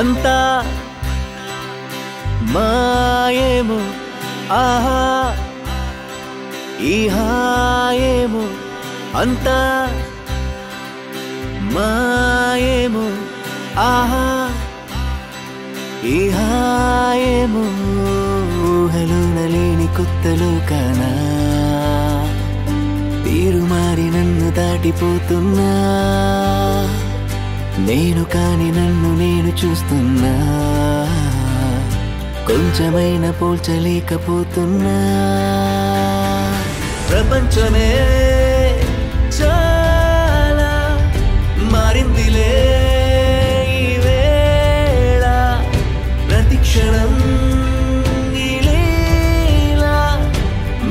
అంతా మాయేమో ఆహా ఈ హాయేమో అంతా మాయేమో ఆహా ఈ హాయేమో ఊహలోన లేని కొత్త లోకానా తీరు మారి నన్ను దాటిపోతున్నా నేను కాని నన్ను నేను చూస్తున్నా కొంచెమైనా పోల్చలేకపోతున్నా ప్రపంచమే చాలా మారిందిలే ఈ వేళ ప్రతి క్షణం నీలేలా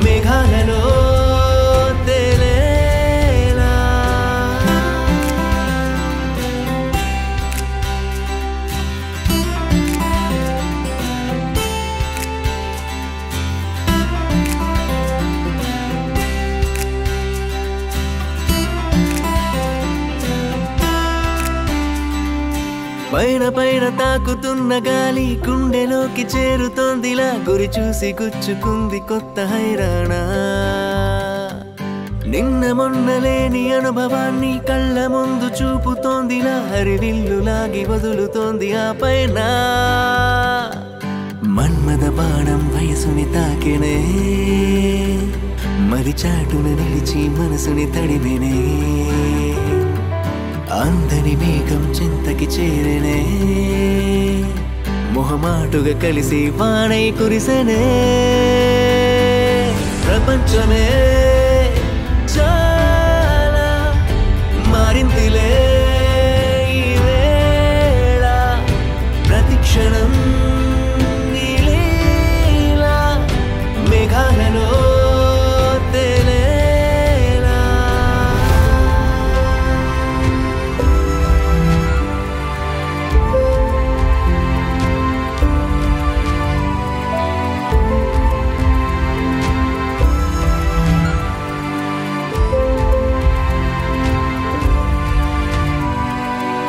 మేఘాలలో పైన పైన తాకుతున్న గాలి గుండెలోకి చేరుతోందిలా గురి చూసి గుచ్చుకుంది కొత్త హైరాణ నిన్న మొన్న లేని అనుభవాన్ని కళ్ళ ముందు చూపుతోందిలా హరివిల్లు లాగి వదులుతోంది ఆ పైన మన్మద బాణం వయసుని తాకెనే మరి చాటున నిలిచి మనసుని తడిమినే అందని మేఘం చింతకి చేరనే మొహమాటుగా కలిసి వానై కురిసెనే ప్రపంచమే చాలా మారిందిలే ఈ వేళ ప్రతి క్షణం నీలేలా మేఘాలలో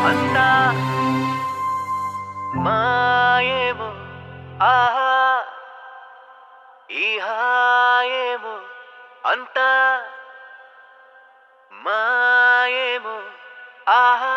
అంతా మాయేమో ఆహా ఈ హాయేమో అంతా మాయేమో ఆహా